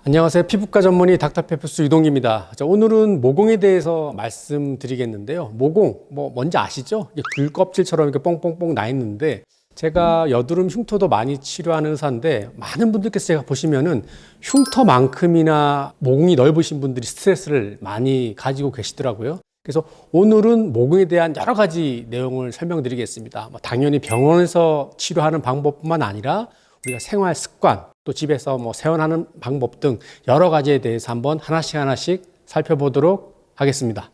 안녕하세요. 피부과 전문의 닥터페프스 유동기입니다. 오늘은 모공에 대해서 말씀드리겠는데요. 모공, 뭔지 아시죠? 귤 껍질처럼 이렇게 뽕뽕뽕 나 있는데, 제가 여드름 흉터도 많이 치료하는 의사인데, 많은 분들께서 제가 보시면은 흉터만큼이나 모공이 넓으신 분들이 스트레스를 많이 가지고 계시더라고요. 그래서 오늘은 모공에 대한 여러 가지 내용을 설명드리겠습니다. 당연히 병원에서 치료하는 방법뿐만 아니라 우리가 생활 습관, 또 집에서 세원하는 방법 등 여러 가지에 대해서 한번 하나씩 살펴보도록 하겠습니다.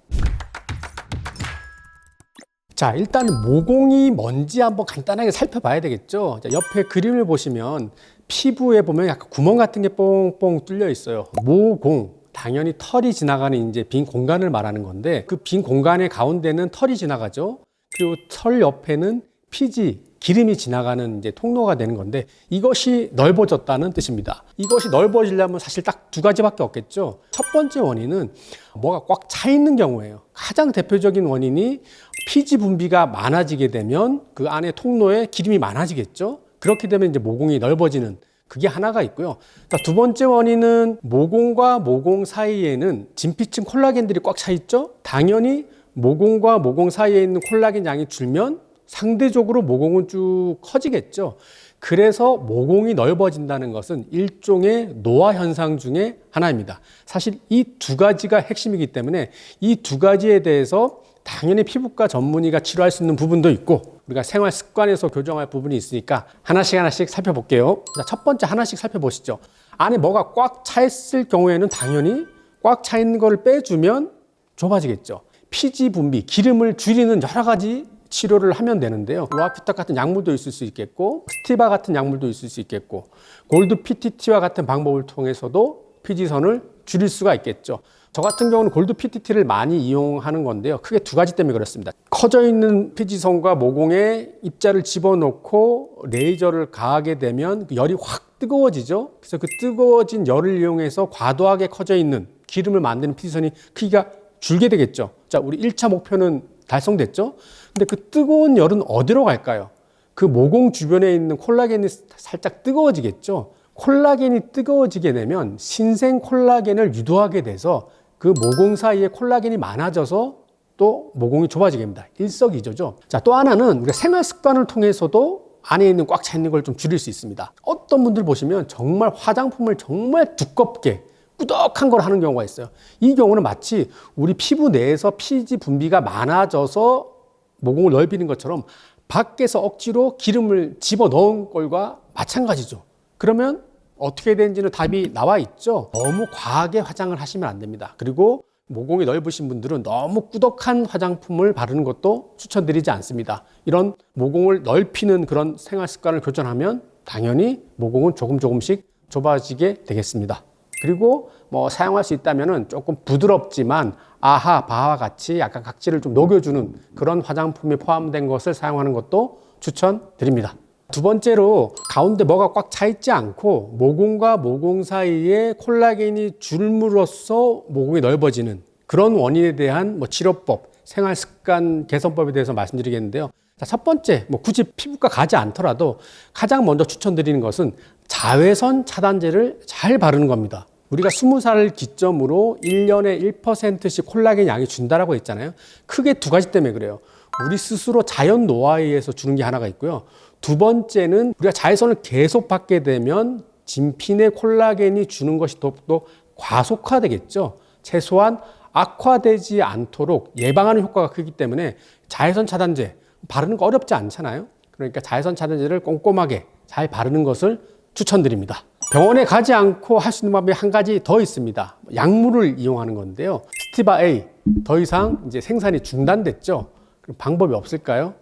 자, 일단 모공이 뭔지 한번 간단하게 살펴봐야 되겠죠. 자, 옆에 그림을 보시면 피부에 보면 약간 구멍 같은 게 뽕뽕 뚫려 있어요. 모공, 당연히 털이 지나가는 이제 빈 공간을 말하는 건데, 그 빈 공간의 가운데는 털이 지나가죠. 그리고 털 옆에는 피지, 기름이 지나가는 이제 통로가 되는 건데, 이것이 넓어졌다는 뜻입니다. 이것이 넓어지려면 사실 딱 두 가지밖에 없겠죠. 첫 번째 원인은 뭐가 꽉 차 있는 경우예요. 가장 대표적인 원인이 피지 분비가 많아지게 되면 그 안에 통로에 기름이 많아지겠죠. 그렇게 되면 이제 모공이 넓어지는, 그게 하나가 있고요. 두 번째 원인은 모공과 모공 사이에는 진피층 콜라겐들이 꽉 차 있죠. 당연히 모공과 모공 사이에 있는 콜라겐 양이 줄면 상대적으로 모공은 쭉 커지겠죠. 그래서 모공이 넓어진다는 것은 일종의 노화 현상 중에 하나입니다. 사실 이 두 가지가 핵심이기 때문에 이 두 가지에 대해서 당연히 피부과 전문의가 치료할 수 있는 부분도 있고, 우리가 생활 습관에서 교정할 부분이 있으니까 하나씩 살펴볼게요. 자, 첫 번째 하나씩 살펴보시죠. 안에 뭐가 꽉 차 있을 경우에는 당연히 꽉 차 있는 걸 빼주면 좁아지겠죠. 피지 분비, 기름을 줄이는 여러 가지 치료를 하면 되는데요. 로아피탁 같은 약물도 있을 수 있겠고, 스티바 같은 약물도 있을 수 있겠고, 골드 PTT와 같은 방법을 통해서도 피지선을 줄일 수가 있겠죠. 저 같은 경우는 골드 PTT를 많이 이용하는 건데요. 크게 두 가지 때문에 그렇습니다. 커져 있는 피지선과 모공에 입자를 집어넣고 레이저를 가하게 되면 열이 확 뜨거워지죠. 그래서 그 뜨거워진 열을 이용해서 과도하게 커져 있는 기름을 만드는 피지선이 크기가 줄게 되겠죠. 자, 우리 1차 목표는 달성됐죠? 근데 그 뜨거운 열은 어디로 갈까요? 그 모공 주변에 있는 콜라겐이 살짝 뜨거워지겠죠? 콜라겐이 뜨거워지게 되면 신생 콜라겐을 유도하게 돼서 그 모공 사이에 콜라겐이 많아져서 또 모공이 좁아지게 됩니다. 일석이조죠. 자, 또 하나는 우리가 생활 습관을 통해서도 안에 있는 꽉 차 있는 걸 좀 줄일 수 있습니다. 어떤 분들 보시면 정말 화장품을 정말 두껍게 꾸덕한 걸 하는 경우가 있어요. 이 경우는 마치 우리 피부 내에서 피지 분비가 많아져서 모공을 넓히는 것처럼 밖에서 억지로 기름을 집어넣은 걸과 마찬가지죠. 그러면 어떻게 되는지는 답이 나와 있죠. 너무 과하게 화장을 하시면 안 됩니다. 그리고 모공이 넓으신 분들은 너무 꾸덕한 화장품을 바르는 것도 추천드리지 않습니다. 이런 모공을 넓히는 그런 생활 습관을 교정하면 당연히 모공은 조금씩 좁아지게 되겠습니다. 그리고 사용할 수 있다면은 조금 부드럽지만 아하, 바와 같이 약간 각질을 좀 녹여주는 그런 화장품이 포함된 것을 사용하는 것도 추천드립니다. 두 번째로 가운데 뭐가 꽉 차 있지 않고 모공과 모공 사이에 콜라겐이 줄므로써 모공이 넓어지는 그런 원인에 대한 치료법, 생활 습관 개선법에 대해서 말씀드리겠는데요. 자, 첫 번째, 굳이 피부과 가지 않더라도 가장 먼저 추천드리는 것은 자외선 차단제를 잘 바르는 겁니다. 우리가 20살 기점으로 1년에 1%씩 콜라겐 양이 준다라고 했잖아요. 크게 두 가지 때문에 그래요. 우리 스스로 자연 노화에 의해서 주는 게 하나가 있고요. 두 번째는 우리가 자외선을 계속 받게 되면 진피 내 콜라겐이 주는 것이 더욱더 과속화되겠죠. 최소한 악화되지 않도록 예방하는 효과가 크기 때문에 자외선 차단제 바르는 거 어렵지 않잖아요. 그러니까 자외선 차단제를 꼼꼼하게 잘 바르는 것을 추천드립니다. 병원에 가지 않고 할 수 있는 방법이 한 가지 더 있습니다. 약물을 이용하는 건데요. 스티바 A, 더 이상 이제 생산이 중단됐죠. 그럼 방법이 없을까요?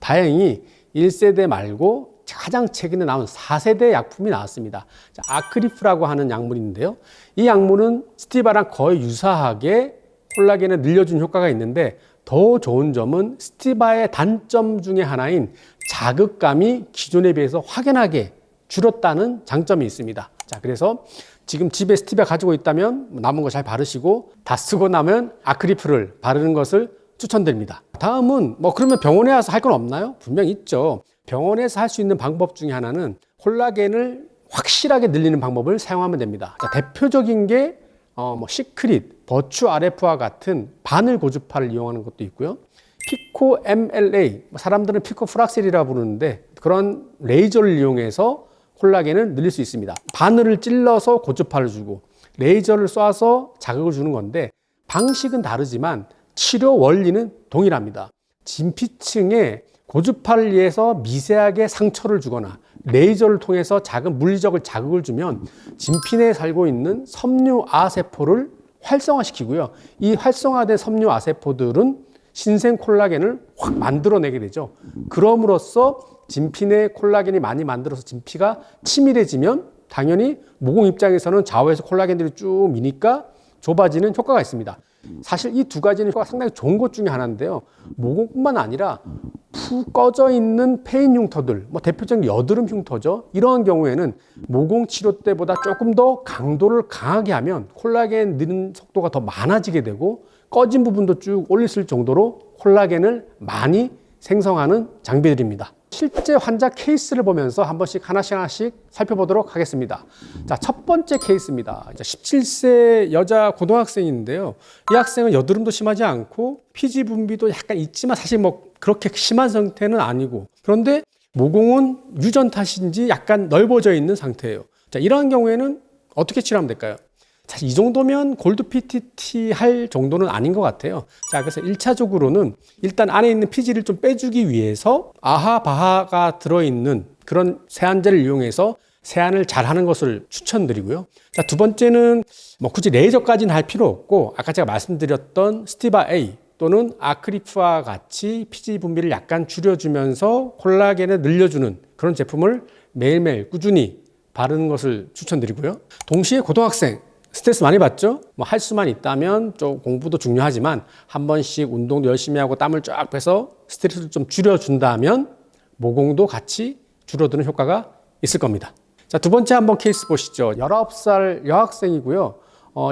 다행히 1세대 말고 가장 최근에 나온 4세대 약품이 나왔습니다. 자, 아크리프라고 하는 약물인데요. 이 약물은 스티바랑 거의 유사하게 콜라겐을 늘려준 효과가 있는데, 더 좋은 점은 스티바의 단점 중에 하나인 자극감이 기존에 비해서 확연하게 줄었다는 장점이 있습니다. 자, 그래서 지금 집에 스티바 가지고 있다면 남은 거 잘 바르시고, 다 쓰고 나면 아크리프를 바르는 것을 추천드립니다. 다음은 그러면 병원에 와서 할 건 없나요? 분명히 있죠. 병원에서 할 수 있는 방법 중에 하나는 콜라겐을 확실하게 늘리는 방법을 사용하면 됩니다. 자, 대표적인 게 시크릿, 버추 RF와 같은 바늘 고주파를 이용하는 것도 있고요. 피코 MLA, 사람들은 피코 프락셀이라 부르는데 그런 레이저를 이용해서 콜라겐을 늘릴 수 있습니다. 바늘을 찔러서 고주파를 주고 레이저를 쏴서 자극을 주는 건데 방식은 다르지만 치료 원리는 동일합니다. 진피층에 고주파를 위해서 미세하게 상처를 주거나 레이저를 통해서 작은 물리적 자극을 주면 진피 내에 살고 있는 섬유아 세포를 활성화시키고요. 이 활성화된 섬유아 세포들은 신생 콜라겐을 확 만들어내게 되죠. 그럼으로써 진피 내에 콜라겐이 많이 만들어서 진피가 치밀해지면 당연히 모공 입장에서는 좌우에서 콜라겐들이 쭉 미니까 좁아지는 효과가 있습니다. 사실 이 두 가지는 효과가 상당히 좋은 것 중에 하나인데요. 모공뿐만 아니라 푹 꺼져 있는 페인 흉터들, 대표적인 여드름 흉터죠. 이러한 경우에는 모공 치료 때보다 조금 더 강도를 강하게 하면 콜라겐 느는 속도가 더 많아지게 되고 꺼진 부분도 쭉 올릴 수 있을 정도로 콜라겐을 많이 생성하는 장비들입니다. 실제 환자 케이스를 보면서 한 번씩 하나씩 살펴보도록 하겠습니다. 자, 첫 번째 케이스입니다. 17세 여자 고등학생인데요. 이 학생은 여드름도 심하지 않고 피지 분비도 약간 있지만 사실 그렇게 심한 상태는 아니고, 그런데 모공은 유전 탓인지 약간 넓어져 있는 상태예요. 자, 이러한 경우에는 어떻게 치료하면 될까요? 사실 이 정도면 골드 PTT 할 정도는 아닌 것 같아요. 자, 그래서 1차적으로는 일단 안에 있는 피지를 좀 빼주기 위해서 아하바하가 들어있는 그런 세안제를 이용해서 세안을 잘 하는 것을 추천드리고요. 자, 두 번째는 굳이 레이저까지는 할 필요 없고 아까 제가 말씀드렸던 스티바 A 또는 아크리프와 같이 피지 분비를 약간 줄여주면서 콜라겐을 늘려주는 그런 제품을 매일매일 꾸준히 바르는 것을 추천드리고요. 동시에 고등학생 스트레스 많이 받죠? 할 수만 있다면 좀 공부도 중요하지만 한 번씩 운동도 열심히 하고 땀을 쫙 빼서 스트레스를 좀 줄여준다면 모공도 같이 줄어드는 효과가 있을 겁니다. 자, 두 번째 한번 케이스 보시죠. 19살 여학생이고요.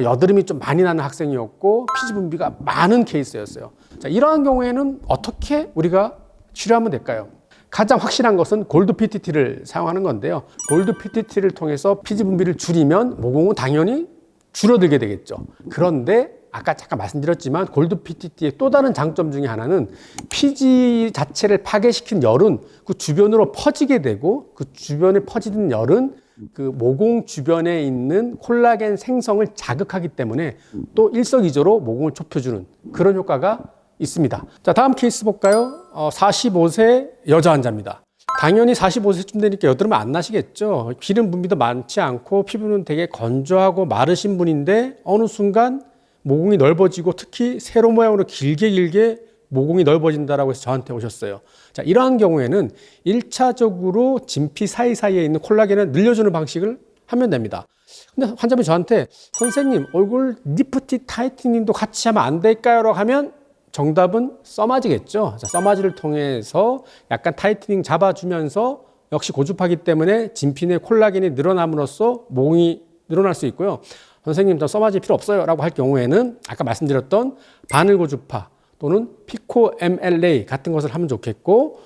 여드름이 좀 많이 나는 학생이었고 피지 분비가 많은 케이스였어요. 자, 이러한 경우에는 어떻게 우리가 치료하면 될까요? 가장 확실한 것은 골드 PTT를 사용하는 건데요. 골드 PTT를 통해서 피지 분비를 줄이면 모공은 당연히 줄어들게 되겠죠. 그런데 아까 잠깐 말씀드렸지만 골드 PTT의 또 다른 장점 중에 하나는 피지 자체를 파괴시킨 열은 그 주변으로 퍼지게 되고 그 주변에 퍼지는 열은 그 모공 주변에 있는 콜라겐 생성을 자극하기 때문에 또 일석이조로 모공을 좁혀주는 그런 효과가 있습니다. 자, 다음 케이스 볼까요? 45세 여자 환자입니다. 당연히 45세쯤 되니까 여드름 안 나시겠죠. 기름 분비도 많지 않고 피부는 되게 건조하고 마르신 분인데 어느 순간 모공이 넓어지고 특히 세로 모양으로 길게 모공이 넓어진다라고 해서 저한테 오셨어요. 자, 이러한 경우에는 1차적으로 진피 사이사이에 있는 콜라겐을 늘려주는 방식을 하면 됩니다. 근데 환자분이 저한테 선생님 얼굴 리프티 타이트닝도 같이 하면 안 될까요? 라고 하면 정답은 써마지겠죠. 자, 써마지를 통해서 약간 타이트닝 잡아주면서 역시 고주파기 때문에 진피 내 콜라겐이 늘어남으로써 모공이 늘어날 수 있고요. 선생님, 저 써마지 필요 없어요 라고 할 경우에는 아까 말씀드렸던 바늘 고주파 또는 피코 MLA 같은 것을 하면 좋겠고,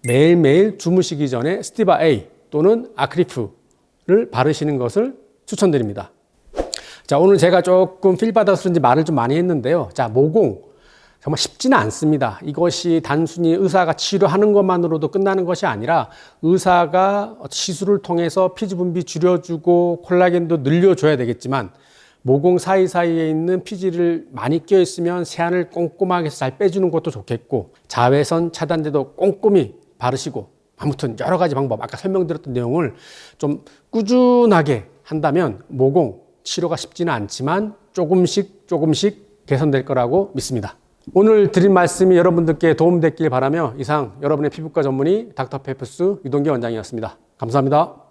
매일매일 주무시기 전에 스티바 A 또는 아크리프를 바르시는 것을 추천드립니다. 자, 오늘 제가 조금 필 받아서 그런지 말을 좀 많이 했는데요. 자, 모공 정말 쉽지는 않습니다. 이것이 단순히 의사가 치료하는 것만으로도 끝나는 것이 아니라 의사가 시술을 통해서 피지 분비 줄여주고 콜라겐도 늘려줘야 되겠지만 모공 사이사이에 있는 피지를 많이 껴있으면 세안을 꼼꼼하게 해서 잘 빼주는 것도 좋겠고, 자외선 차단제도 꼼꼼히 바르시고, 아무튼 여러 가지 방법, 아까 설명드렸던 내용을 좀 꾸준하게 한다면 모공 치료가 쉽지는 않지만 조금씩 개선될 거라고 믿습니다. 오늘 드린 말씀이 여러분들께 도움됐길 바라며 이상 여러분의 피부과 전문의 닥터페이퍼스 유동기 원장이었습니다. 감사합니다.